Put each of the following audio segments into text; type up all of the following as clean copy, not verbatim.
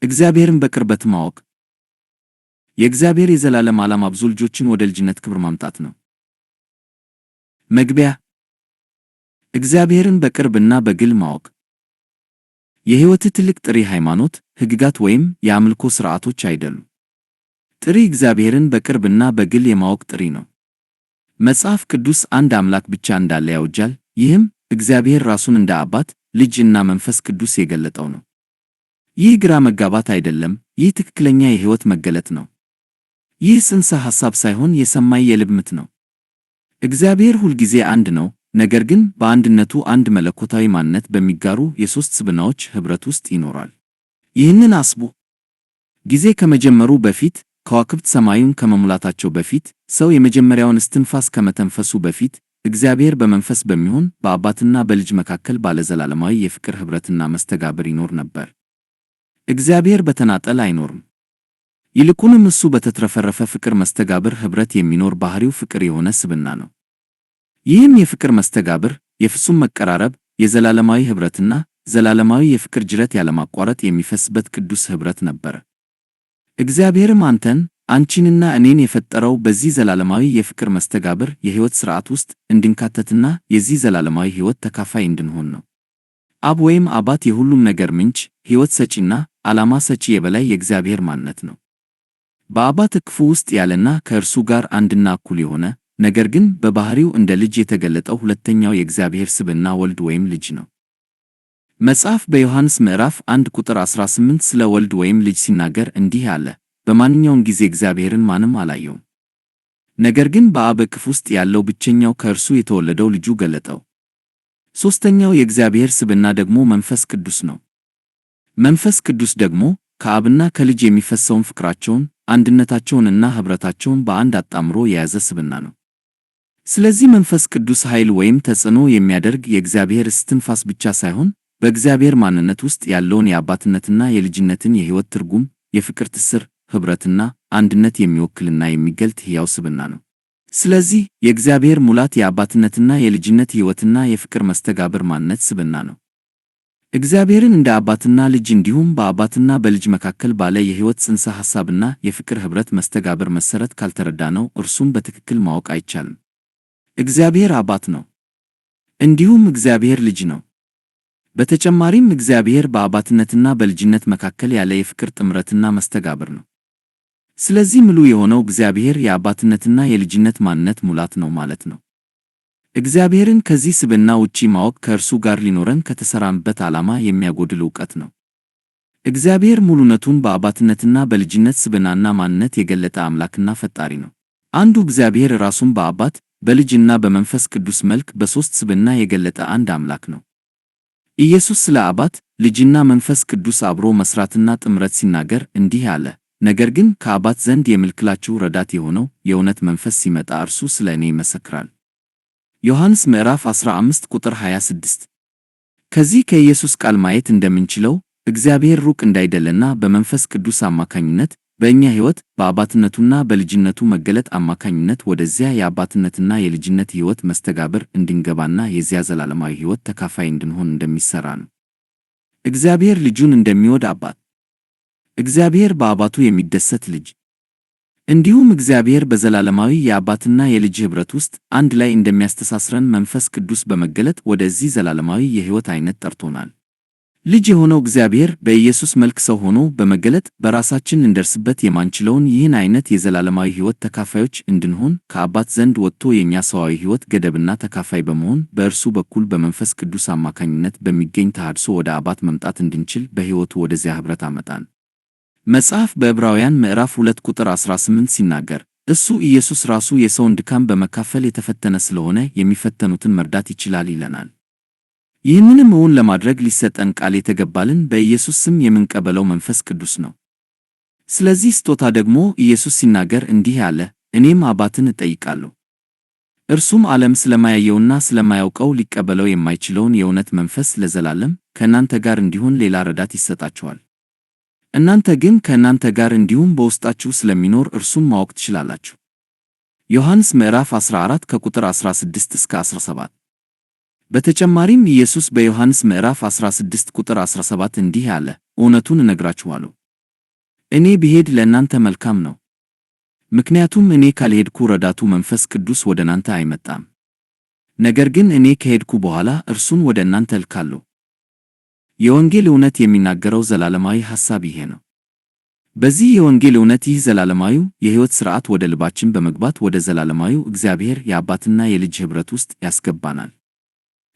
እግዚአብሔርን በቅርበት ማወቅ። የእግዚአብሔር የዘላለም ዓላማ ብዙ ልጆችን ወደ ልጅነት ክብር ማምጣት ነው። መግቢያ። እግዚአብሔርን በቅርብና በግል ማወቅ። የሕይወትህ ትልቅ ጥሪ ሃይማኖት፣ ሕግጋት ወይም የአምልኮ ሥርዓቶች አይደሉም። ጥሪ እግዚአብሔርን በቅርብና በግል የማወቅ ጥሪ ነው። መጽሐፍ ቅዱስ አንድ አምላክ ብቻ እንዳለ ያውጃል። ይህም እግዚአብሔር ራሱን እንደ አባት፣ ልጅ እና መንፈስ ቅዱስ የገለጠው ነው። ይህ ግራ መጋባት አይደለም፣ ይህ ትክክለኛ የሕይወት መገለጥ ነው። ይህ ጽንሰ ሐሳብ ሳይሆን የሰማይ የልብ ምት ነው። እግዚአብሔር ሁልጊዜ አንድ ነው፣ ነገር ግን በአንድነቱ አንድ መለኮታዊ ማንነት በሚጋሩ የሦስት ስብዕናዎች ኅብረት ውስጥ ይኖራል። ይህንን አስቡ። ጊዜ ከመጀመሩ በፊት፣ ከዋክብት ሰማዩን ከመሙላታቸው በፊት፣ ሰው የመጀመሪያውን እስትንፋስ ከመተንፈሱ በፊት፣ እግዚአብሔር በመንፈስ በሚሆን በአባትና በልጅ መካከል ባለ ዘላለማዊ የፍቅር ኅብረትና መስተጋብር ይኖር ነበር። እግዚአብሔር በተናጠል አይኖርም። ይልቁንም እሱ በተትረፈረፈ ፍቅር መስተጋብር ኅብረት የሚኖር ባሕሪው ፍቅር የሆነ ስብዕና ነው። ይህም የፍቅር መስተጋብር፣ የፍጹም መቀራረብ፣ የዘላለማዊ ኅብረትና ዘላለማዊ የፍቅር ጅረት ያለማቋረጥ የሚፈስበት ቅዱስ ኅብረት ነበረ። እግዚአብሔርም አንተን፣ አንቺንና እኔን የፈጠረው በዚህ ዘላለማዊ የፍቅር መስተጋብር የሕይወት ሥርዓት ውስጥ እንድንካተትና የዚህ ዘላለማዊ ሕይወት ተካፋይ እንድንሆን ነው። አብ ወይም አባት የሁሉም ነገር ምንጭ፣ ሕይወት ሰጪና ዓላማ ሰጪ የበላይ የእግዚአብሔር ማንነት ነው። በአባት እቅፉ ውስጥ ያለና ከእርሱ ጋር አንድና እኩል የሆነ ነገር ግን በባሕሪው እንደ ልጅ የተገለጠው ሁለተኛው የእግዚአብሔር ስብዕና ወልድ ወይም ልጅ ነው። መጽሐፍ በዮሐንስ ምዕራፍ 1 ቁጥር 18 ስለ ወልድ ወይም ልጅ ሲናገር እንዲህ አለ፣ በማንኛውም ጊዜ እግዚአብሔርን ማንም አላየውም፣ ነገር ግን በአብ እቅፍ ውስጥ ያለው ብቸኛው ከእርሱ የተወለደው ልጁ ገለጠው። ሦስተኛው የእግዚአብሔር ስብዕና ደግሞ መንፈስ ቅዱስ ነው። መንፈስ ቅዱስ ደግሞ ከአብና ከልጅ የሚፈሰውን ፍቅራቸውን፣ አንድነታቸውንና ኅብረታቸውን በአንድ አጣምሮ የያዘ ስብዕና ነው። ስለዚህ መንፈስ ቅዱስ ኃይል ወይም ተጽዕኖ የሚያደርግ የእግዚአብሔር እስትንፋስ ብቻ ሳይሆን በእግዚአብሔር ማንነት ውስጥ ያለውን የአባትነትና የልጅነትን የሕይወት ትርጉም፣ የፍቅር ትስር፣ ኅብረትና አንድነት የሚወክልና የሚገልጥ ሕያው ስብዕና ነው። ስለዚህ የእግዚአብሔር ሙላት የአባትነትና የልጅነት ሕይወትና የፍቅር መስተጋብር ማንነት ስብዕና ነው። እግዚአብሔርን እንደ አባትና ልጅ እንዲሁም በአባትና በልጅ መካከል ባለ የሕይወት ጽንሰ ሐሳብና የፍቅር ኅብረት መስተጋብር መሠረት ካልተረዳነው እርሱም በትክክል ማወቅ አይቻልም። እግዚአብሔር አባት ነው፣ እንዲሁም እግዚአብሔር ልጅ ነው። በተጨማሪም እግዚአብሔር በአባትነትና በልጅነት መካከል ያለ የፍቅር ጥምረትና መስተጋብር ነው። ስለዚህ ምሉ የሆነው እግዚአብሔር የአባትነትና የልጅነት ማንነት ሙላት ነው ማለት ነው። እግዚአብሔርን ከዚህ ስብዕና ውጪ ማወቅ ከእርሱ ጋር ሊኖረን ከተሰራንበት ዓላማ የሚያጎድል ዕውቀት ነው። እግዚአብሔር ሙሉነቱን በአባትነትና በልጅነት ስብዕናና ማንነት የገለጠ አምላክና ፈጣሪ ነው። አንዱ እግዚአብሔር ራሱን በአባት በልጅና በመንፈስ ቅዱስ መልክ በሦስት ስብዕና የገለጠ አንድ አምላክ ነው። ኢየሱስ ስለ አባት፣ ልጅና መንፈስ ቅዱስ አብሮ መሥራትና ጥምረት ሲናገር እንዲህ አለ፣ ነገር ግን ከአባት ዘንድ የምልክላችሁ ረዳት የሆነው የእውነት መንፈስ ሲመጣ እርሱ ስለ እኔ ይመሰክራል። ዮሐንስ ምዕራፍ 15 ቁጥር 26። ከዚህ ከኢየሱስ ቃል ማየት እንደምንችለው እግዚአብሔር ሩቅ እንዳይደለና በመንፈስ ቅዱስ አማካኝነት በእኛ ሕይወት በአባትነቱና በልጅነቱ መገለጥ አማካኝነት ወደዚያ የአባትነትና የልጅነት ሕይወት መስተጋብር እንድንገባና የዚያ ዘላለማዊ ሕይወት ተካፋይ እንድንሆን እንደሚሠራ ነው። እግዚአብሔር ልጁን እንደሚወድ አባት፣ እግዚአብሔር በአባቱ የሚደሰት ልጅ፣ እንዲሁም እግዚአብሔር በዘላለማዊ የአባትና የልጅ ኅብረት ውስጥ አንድ ላይ እንደሚያስተሳስረን መንፈስ ቅዱስ በመገለጥ ወደዚህ ዘላለማዊ የሕይወት ዓይነት ጠርቶናል። ልጅ የሆነው እግዚአብሔር በኢየሱስ መልክ ሰው ሆኖ በመገለጥ በራሳችን ልንደርስበት የማንችለውን ይህን ዓይነት የዘላለማዊ ሕይወት ተካፋዮች እንድንሆን ከአባት ዘንድ ወጥቶ የእኛ ሰዋዊ ሕይወት ገደብና ተካፋይ በመሆን በእርሱ በኩል በመንፈስ ቅዱስ አማካኝነት በሚገኝ ተሐድሶ ወደ አባት መምጣት እንድንችል በሕይወቱ ወደዚያ ኅብረት አመጣን። መጽሐፍ በዕብራውያን ምዕራፍ 2 ቁጥር 18 ሲናገር እሱ ኢየሱስ ራሱ የሰውን ድካም በመካፈል የተፈተነ ስለሆነ የሚፈተኑትን መርዳት ይችላል ይለናል። ይህንንም እውን ለማድረግ ሊሰጠን ቃል የተገባልን በኢየሱስ ስም የምንቀበለው መንፈስ ቅዱስ ነው። ስለዚህ ስጦታ ደግሞ ኢየሱስ ሲናገር እንዲህ አለ፣ እኔም አባትን እጠይቃለሁ፣ እርሱም ዓለም ስለማያየውና ስለማያውቀው ሊቀበለው የማይችለውን የእውነት መንፈስ ለዘላለም ከእናንተ ጋር እንዲሆን ሌላ ረዳት ይሰጣችኋል። እናንተ ግን ከእናንተ ጋር እንዲሁም በውስጣችሁ ስለሚኖር እርሱም ማወቅ ትችላላችሁ። ዮሐንስ ምዕራፍ 14 ከቁጥር 16 እስከ 17። በተጨማሪም ኢየሱስ በዮሐንስ ምዕራፍ 16 ቁጥር 17 እንዲህ አለ፣ እውነቱን እነግራችኋለሁ፣ እኔ ብሄድ ለእናንተ መልካም ነው። ምክንያቱም እኔ ካልሄድኩ ረዳቱ መንፈስ ቅዱስ ወደ እናንተ አይመጣም። ነገር ግን እኔ ከሄድኩ በኋላ እርሱን ወደ እናንተ እልካለሁ። የወንጌል እውነት የሚናገረው ዘላለማዊ ሐሳብ ይሄ ነው። በዚህ የወንጌል እውነት ይህ ዘላለማዊው የሕይወት ሥርዓት ወደ ልባችን በመግባት ወደ ዘላለማዊው እግዚአብሔር የአባትና የልጅ ኅብረት ውስጥ ያስገባናል።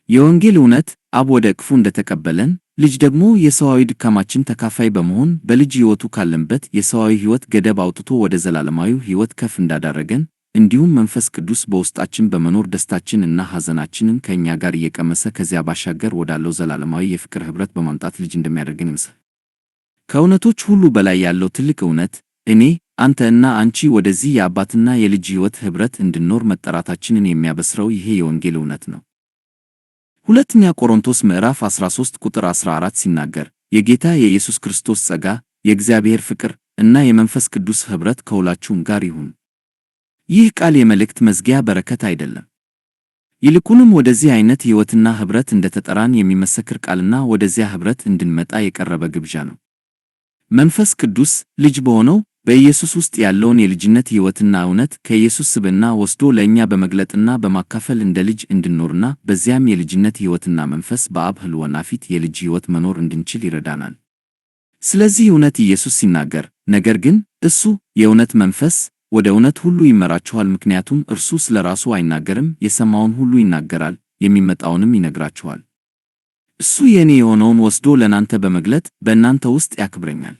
የወንጌል እውነት አብ ወደ እቅፉ እንደተቀበለን ልጅ ደግሞ የሰዋዊ ድካማችን ተካፋይ በመሆን በልጅ ሕይወቱ ካለንበት የሰዋዊ ሕይወት ገደብ አውጥቶ ወደ ዘላለማዊው ሕይወት ከፍ እንዳዳረገን እንዲሁም መንፈስ ቅዱስ በውስጣችን በመኖር ደስታችን እና ሐዘናችንን ከእኛ ጋር እየቀመሰ ከዚያ ባሻገር ወዳለው ዘላለማዊ የፍቅር ኅብረት በማምጣት ልጅ እንደሚያደርገን ይመስል ከእውነቶች ሁሉ በላይ ያለው ትልቅ እውነት እኔ፣ አንተ እና አንቺ ወደዚህ የአባትና የልጅ ሕይወት ኅብረት እንድንኖር መጠራታችንን የሚያበስረው ይሄ የወንጌል እውነት ነው። ሁለተኛ ቆሮንቶስ ምዕራፍ 13 ቁጥር 14 ሲናገር የጌታ የኢየሱስ ክርስቶስ ጸጋ፣ የእግዚአብሔር ፍቅር እና የመንፈስ ቅዱስ ኅብረት ከሁላችሁም ጋር ይሁን። ይህ ቃል የመልእክት መዝጊያ በረከት አይደለም። ይልቁንም ወደዚህ አይነት ሕይወትና ኅብረት እንደተጠራን የሚመሰክር ቃልና ወደዚያ ኅብረት እንድንመጣ የቀረበ ግብዣ ነው። መንፈስ ቅዱስ ልጅ በሆነው በኢየሱስ ውስጥ ያለውን የልጅነት ሕይወትና እውነት ከኢየሱስ ስብዕና ወስዶ ለእኛ በመግለጥና በማካፈል እንደ ልጅ እንድንኖርና በዚያም የልጅነት ሕይወትና መንፈስ በአብ ሕልውና ፊት የልጅ ሕይወት መኖር እንድንችል ይረዳናል። ስለዚህ እውነት ኢየሱስ ሲናገር ነገር ግን እሱ የእውነት መንፈስ ወደ እውነት ሁሉ ይመራችኋል፣ ምክንያቱም እርሱ ስለ ራሱ አይናገርም፣ የሰማውን ሁሉ ይናገራል፣ የሚመጣውንም ይነግራችኋል። እሱ የእኔ የሆነውን ወስዶ ለእናንተ በመግለጥ በእናንተ ውስጥ ያክብረኛል።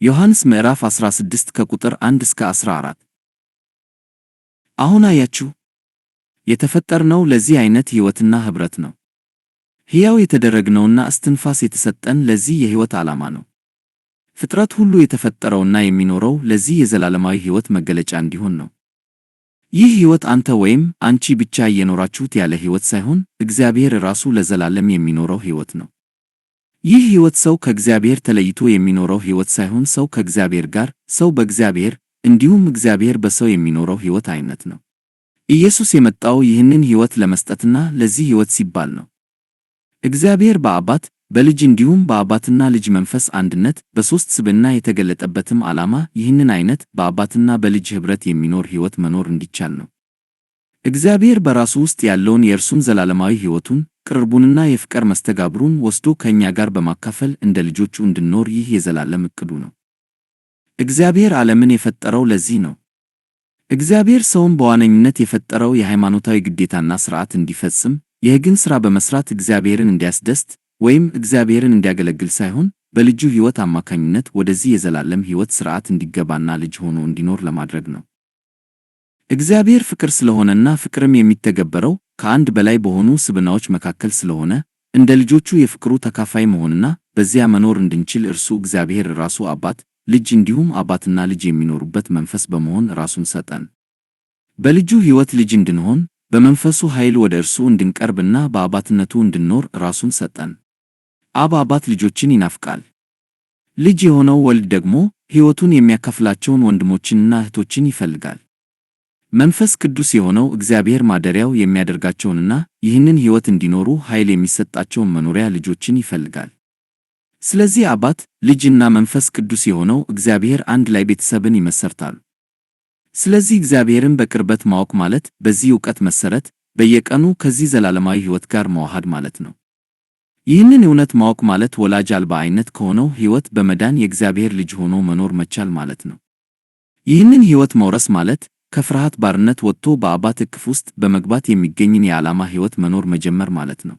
ዮሐንስ ምዕራፍ 16 ከቁጥር 1 እስከ 14። አሁን አያችሁ፣ የተፈጠርነው ለዚህ አይነት ሕይወትና ኅብረት ነው። ሕያው የተደረግነውና እስትንፋስ የተሰጠን ለዚህ የሕይወት ዓላማ ነው። ፍጥረት ሁሉ የተፈጠረውና የሚኖረው ለዚህ የዘላለማዊ ሕይወት መገለጫ እንዲሆን ነው። ይህ ሕይወት አንተ ወይም አንቺ ብቻ እየኖራችሁት ያለ ሕይወት ሳይሆን እግዚአብሔር ራሱ ለዘላለም የሚኖረው ሕይወት ነው። ይህ ሕይወት ሰው ከእግዚአብሔር ተለይቶ የሚኖረው ሕይወት ሳይሆን ሰው ከእግዚአብሔር ጋር፣ ሰው በእግዚአብሔር እንዲሁም እግዚአብሔር በሰው የሚኖረው ሕይወት አይነት ነው። ኢየሱስ የመጣው ይህንን ሕይወት ለመስጠትና ለዚህ ሕይወት ሲባል ነው። እግዚአብሔር በአባት በልጅ እንዲሁም በአባትና ልጅ መንፈስ አንድነት በሦስት ስብዕና የተገለጠበትም ዓላማ ይህንን አይነት በአባትና በልጅ ኅብረት የሚኖር ሕይወት መኖር እንዲቻል ነው። እግዚአብሔር በራሱ ውስጥ ያለውን የእርሱን ዘላለማዊ ሕይወቱን ቅርቡንና የፍቅር መስተጋብሩን ወስዶ ከእኛ ጋር በማካፈል እንደ ልጆቹ እንድንኖር ይህ የዘላለም ዕቅዱ ነው። እግዚአብሔር ዓለምን የፈጠረው ለዚህ ነው። እግዚአብሔር ሰውን በዋነኝነት የፈጠረው የሃይማኖታዊ ግዴታና ሥርዓት እንዲፈጽም፣ የሕግን ሥራ በመሥራት እግዚአብሔርን እንዲያስደስት ወይም እግዚአብሔርን እንዲያገለግል ሳይሆን በልጁ ሕይወት አማካኝነት ወደዚህ የዘላለም ሕይወት ሥርዓት እንዲገባና ልጅ ሆኖ እንዲኖር ለማድረግ ነው። እግዚአብሔር ፍቅር ስለሆነና ፍቅርም የሚተገበረው ከአንድ በላይ በሆኑ ስብዕናዎች መካከል ስለሆነ እንደ ልጆቹ የፍቅሩ ተካፋይ መሆንና በዚያ መኖር እንድንችል እርሱ እግዚአብሔር ራሱ አባት፣ ልጅ እንዲሁም አባትና ልጅ የሚኖሩበት መንፈስ በመሆን ራሱን ሰጠን። በልጁ ሕይወት ልጅ እንድንሆን በመንፈሱ ኃይል ወደ እርሱ እንድንቀርብና በአባትነቱ እንድንኖር ራሱን ሰጠን። አብ አባት ልጆችን ይናፍቃል። ልጅ የሆነው ወልድ ደግሞ ሕይወቱን የሚያካፍላቸውን ወንድሞችንና እህቶችን ይፈልጋል። መንፈስ ቅዱስ የሆነው እግዚአብሔር ማደሪያው የሚያደርጋቸውንና ይህንን ሕይወት እንዲኖሩ ኃይል የሚሰጣቸውን መኖሪያ ልጆችን ይፈልጋል። ስለዚህ አባት፣ ልጅ እና መንፈስ ቅዱስ የሆነው እግዚአብሔር አንድ ላይ ቤተሰብን ይመሰርታሉ። ስለዚህ እግዚአብሔርን በቅርበት ማወቅ ማለት በዚህ ዕውቀት መሠረት በየቀኑ ከዚህ ዘላለማዊ ሕይወት ጋር መዋሃድ ማለት ነው። ይህንን እውነት ማወቅ ማለት ወላጅ አልባ አይነት ከሆነው ሕይወት በመዳን የእግዚአብሔር ልጅ ሆኖ መኖር መቻል ማለት ነው። ይህንን ሕይወት መውረስ ማለት ከፍርሃት ባርነት ወጥቶ በአባት እቅፍ ውስጥ በመግባት የሚገኝን የዓላማ ሕይወት መኖር መጀመር ማለት ነው።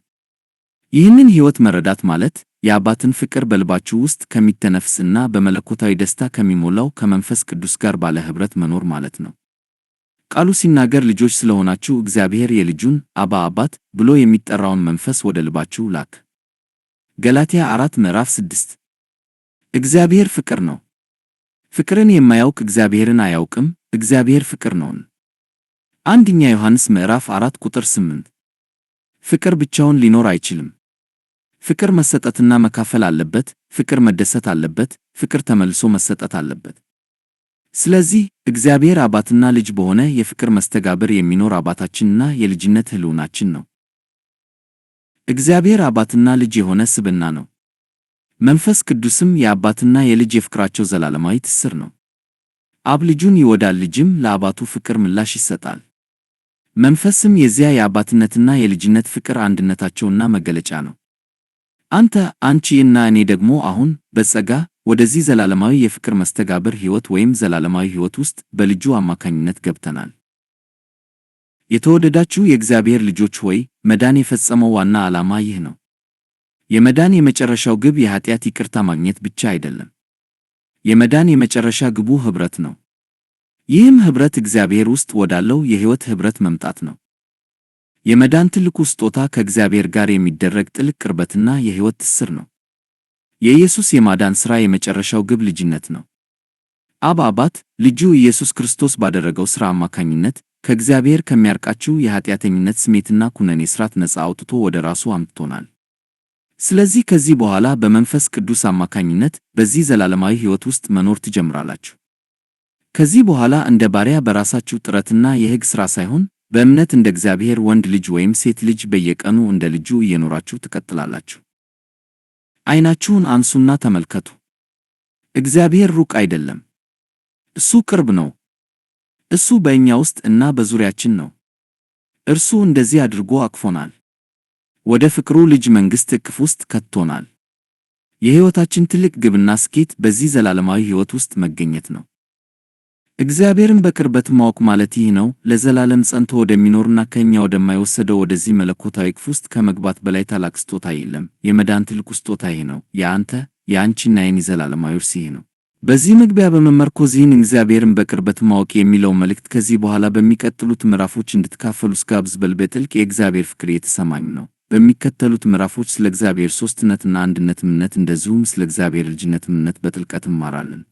ይህንን ሕይወት መረዳት ማለት የአባትን ፍቅር በልባችሁ ውስጥ ከሚተነፍስና በመለኮታዊ ደስታ ከሚሞላው ከመንፈስ ቅዱስ ጋር ባለ ኅብረት መኖር ማለት ነው። ቃሉ ሲናገር ልጆች ስለሆናችሁ እግዚአብሔር የልጁን አባ አባት ብሎ የሚጠራውን መንፈስ ወደ ልባችሁ ላክ። ገላትያ 4 ምዕራፍ 6። እግዚአብሔር ፍቅር ነው። ፍቅርን የማያውቅ እግዚአብሔርን አያውቅም፣ እግዚአብሔር ፍቅር ነውን። አንደኛ ዮሐንስ ምዕራፍ 4 ቁጥር 8። ፍቅር ብቻውን ሊኖር አይችልም። ፍቅር መሰጠትና መካፈል አለበት። ፍቅር መደሰት አለበት። ፍቅር ተመልሶ መሰጠት አለበት። ስለዚህ እግዚአብሔር አባትና ልጅ በሆነ የፍቅር መስተጋብር የሚኖር አባታችንና የልጅነት ሕልውናችን ነው። እግዚአብሔር አባትና ልጅ የሆነ ስብዕና ነው። መንፈስ ቅዱስም የአባትና የልጅ የፍቅራቸው ዘላለማዊ ትስስር ነው። አብ ልጁን ይወዳል፣ ልጅም ለአባቱ ፍቅር ምላሽ ይሰጣል። መንፈስም የዚያ የአባትነትና የልጅነት ፍቅር አንድነታቸውና መገለጫ ነው። አንተ፣ አንቺ እና እኔ ደግሞ አሁን በጸጋ ወደዚህ ዘላለማዊ የፍቅር መስተጋብር ሕይወት ወይም ዘላለማዊ ሕይወት ውስጥ በልጁ አማካኝነት ገብተናል። የተወደዳችሁ የእግዚአብሔር ልጆች ሆይ፣ መዳን የፈጸመው ዋና ዓላማ ይህ ነው። የመዳን የመጨረሻው ግብ የኃጢአት ይቅርታ ማግኘት ብቻ አይደለም። የመዳን የመጨረሻ ግቡ ኅብረት ነው። ይህም ኅብረት እግዚአብሔር ውስጥ ወዳለው የሕይወት ኅብረት መምጣት ነው። የመዳን ትልቁ ስጦታ ከእግዚአብሔር ጋር የሚደረግ ጥልቅ ቅርበትና የሕይወት ትስስር ነው። የኢየሱስ የማዳን ሥራ የመጨረሻው ግብ ልጅነት ነው። አባት ልጁ ኢየሱስ ክርስቶስ ባደረገው ሥራ አማካኝነት ከእግዚአብሔር ከሚያርቃችሁ የኃጢአተኝነት ስሜትና ኩነኔ ሥርዓት ነፃ አውጥቶ ወደ ራሱ አምጥቶናል። ስለዚህ ከዚህ በኋላ በመንፈስ ቅዱስ አማካኝነት በዚህ ዘላለማዊ ሕይወት ውስጥ መኖር ትጀምራላችሁ። ከዚህ በኋላ እንደ ባሪያ በራሳችሁ ጥረትና የሕግ ሥራ ሳይሆን በእምነት እንደ እግዚአብሔር ወንድ ልጅ ወይም ሴት ልጅ በየቀኑ እንደ ልጁ እየኖራችሁ ትቀጥላላችሁ። ዓይናችሁን አንሱና ተመልከቱ። እግዚአብሔር ሩቅ አይደለም። እሱ ቅርብ ነው። እሱ በእኛ ውስጥ እና በዙሪያችን ነው። እርሱ እንደዚህ አድርጎ አቅፎናል። ወደ ፍቅሩ ልጅ መንግሥት እቅፍ ውስጥ ከቶናል። የሕይወታችን ትልቅ ግብና ስኬት በዚህ ዘላለማዊ ሕይወት ውስጥ መገኘት ነው። እግዚአብሔርን በቅርበት ማወቅ ማለት ይህ ነው። ለዘላለም ጸንቶ ወደሚኖርና ከእኛ ወደማይወሰደው ወደዚህ መለኮታዊ እቅፍ ውስጥ ከመግባት በላይ ታላቅ ስጦታ የለም። የመዳን ትልቁ ስጦታ ይህ ነው። የአንተ የአንቺና የኔ ዘላለማዊ ውርስ ይህ ነው። በዚህ መግቢያ በመመርኮዝ ይህን እግዚአብሔርን በቅርበት ማወቅ የሚለው መልእክት ከዚህ በኋላ በሚቀጥሉት ምዕራፎች እንድትካፈሉ ስጋብዝ። በጥልቅ የእግዚአብሔር ፍቅር የተሰማኝ ነው። በሚከተሉት ምዕራፎች ስለ እግዚአብሔር ሦስትነትና አንድነት እምነት እንደዚሁም ስለ እግዚአብሔር ልጅነት እምነት በጥልቀት እንማራለን።